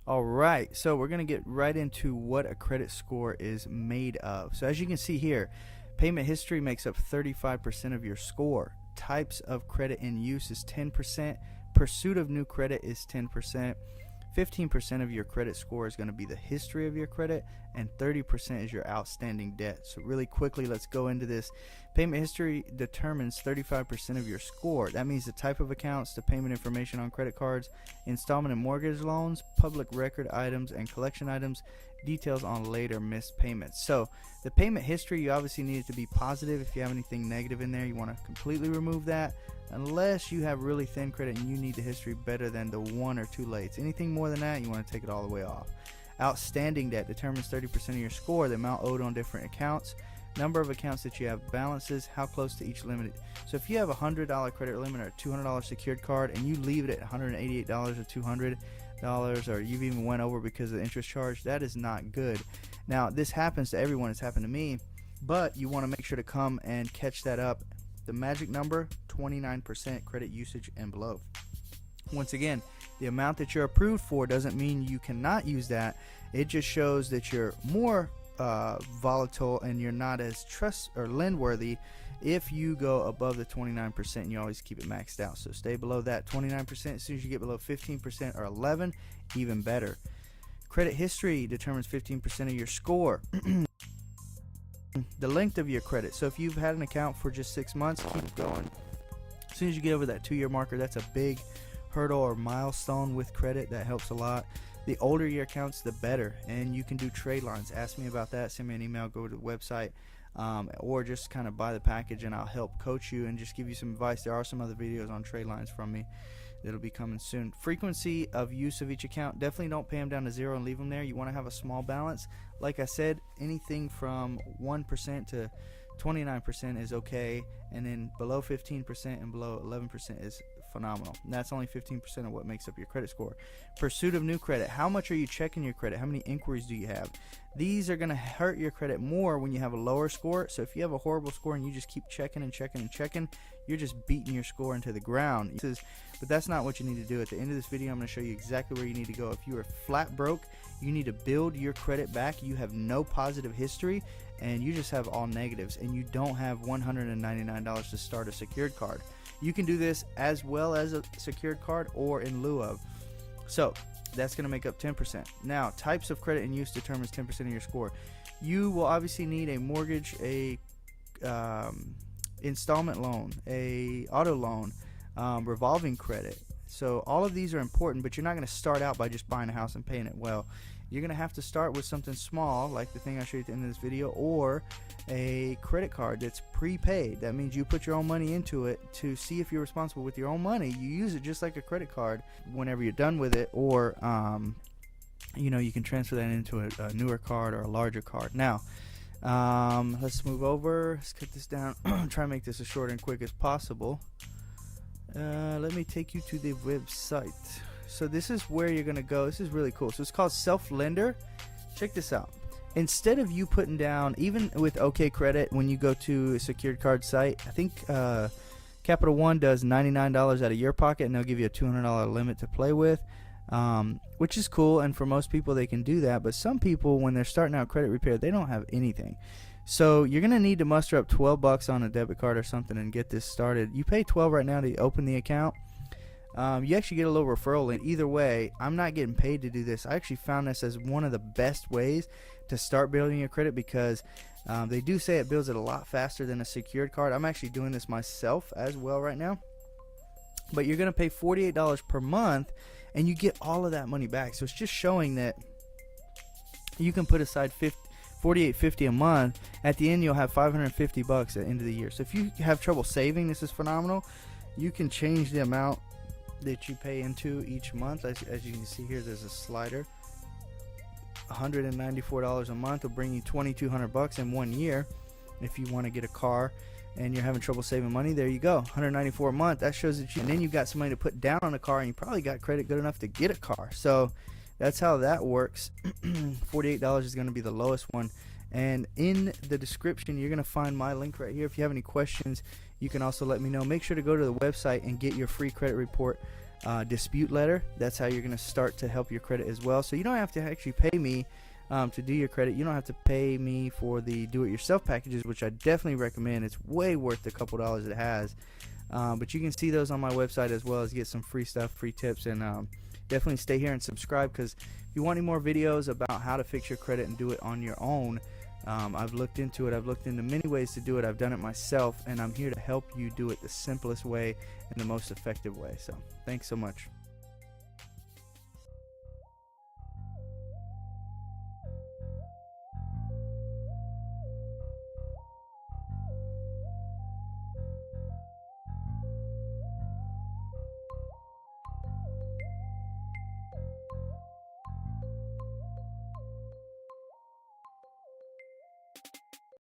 Alright, so we're going to get right into what a credit score is made of. So as you can see here, payment history makes up 35% of your score. Types of credit in use is 10%. Pursuit of new credit is 10%. 15% of your credit score is going to be the history of your credit, and 30% is your outstanding debt. So really quickly, let's go into this. Payment history determines 35% of your score. That means the type of accounts, the payment information on credit cards, installment and mortgage loans, public record items, and collection items, details on later missed payments. So the payment history, you obviously need it to be positive. If you have anything negative in there, you want to completely remove that, unless you have really thin credit and you need the history better than the 1 or 2 lates. Anything more than that, you want to take it all the way off. Outstanding debt determines 30% of your score, the amount owed on different accounts, number of accounts that you have, balances, how close to each limit. So if you have a $100 credit limit or a $200 secured card and you leave it at $188 or $200, or you've even went over because of the interest charge, that is not good. Now this happens to everyone, it's happened to me, but you want to make sure to come and catch that up. The magic number, 29% credit usage and below. Once again, the amount that you're approved for doesn't mean you cannot use that. It just shows that you're more volatile and you're not as trust or lend worthy if you go above the 29%, and you always keep it maxed out. So stay below that 29%. As soon as you get below 15% or 11, even better. Credit history determines 15% of your score. The length of your credit. So if you've had an account for just 6 months, keep going. As soon as you get over that 2-year marker, that's a big hurdle or milestone with credit. That helps a lot. The older your accounts, the better, and you can do trade lines. Ask me about that, send me an email, go to the website, or just kind of buy the package and I'll help coach you and just give you some advice. There are some other videos on trade lines from me that'll be coming soon. Frequency of use of each account, definitely don't pay them down to 0 and leave them there. You want to have a small balance. Like I said, anything from 1% to 29% is okay, and then below 15% and below 11% is phenomenal. And that's only 15% of what makes up your credit score. Pursuit of new credit. How much are you checking your credit? How many inquiries do you have? These are going to hurt your credit more when you have a lower score. So if you have a horrible score and you just keep checking and checking and checking, you're just beating your score into the ground. But that's not what you need to do. At the end of this video, I'm going to show you exactly where you need to go. If you are flat broke, you need to build your credit back. You have no positive history and you just have all negatives, and you don't have $199 to start a secured card. You can do this as well as a secured card or in lieu of. So that's going to make up 10%. Now, types of credit in use determines 10% of your score. You will obviously need a mortgage, a installment loan, a auto loan, revolving credit. So all of these are important, but you're not going to start out by just buying a house and paying it well. You're going to have to start with something small, like the thing I showed you at the end of this video, or a credit card that's prepaid. That means you put your own money into it to see if you're responsible with your own money. You use it just like a credit card whenever you're done with it, or you know, you can transfer that into a newer card or a larger card. Now, let's move over. Let's cut this down. Try and make this as short and quick as possible. Let me take you to the website. So this is where you're gonna go. This is really cool. So it's called Self Lender. Check this out. Instead of you putting down, even with OK Credit, when you go to a secured card site, I think Capital One does $99 out of your pocket, and they'll give you a $200 limit to play with, which is cool. And for most people, they can do that. But some people, when they're starting out credit repair, they don't have anything. So you're gonna need to muster up 12 bucks on a debit card or something and get this started. You pay 12 right now to open the account. You actually get a little referral in. Either way, I'm not getting paid to do this. I actually found this as one of the best ways to start building your credit, because they do say it builds it a lot faster than a secured card. I'm actually doing this myself as well right now. But you're going to pay $48 per month and you get all of that money back. So it's just showing that you can put aside $48.50 a month. At the end, you'll have $550 bucks at the end of the year. So if you have trouble saving, this is phenomenal. You can change the amount that you pay into each month. As you can see here, there's a slider. $194 a month will bring you $2,200 bucks in 1 year. If you want to get a car and you're having trouble saving money, there you go. $194 a month. That shows that and then you've got some money to put down on a car, and you probably got credit good enough to get a car. So that's how that works. $48 is going to be the lowest one. And in the description, you're going to find my link right here. If you have any questions, you can also let me know. Make sure to go to the website and get your free credit report dispute letter. That's how you're going to start to help your credit as well. So you don't have to actually pay me to do your credit. You don't have to pay me for the do-it-yourself packages, which I definitely recommend. It's way worth the couple dollars it has. But you can see those on my website, as well as get some free stuff, free tips, and definitely stay here and subscribe, because if you want any more videos about how to fix your credit and do it on your own, I've looked into it. I've looked into many ways to do it. I've done it myself, and I'm here to help you do it the simplest way and the most effective way. So thanks so much.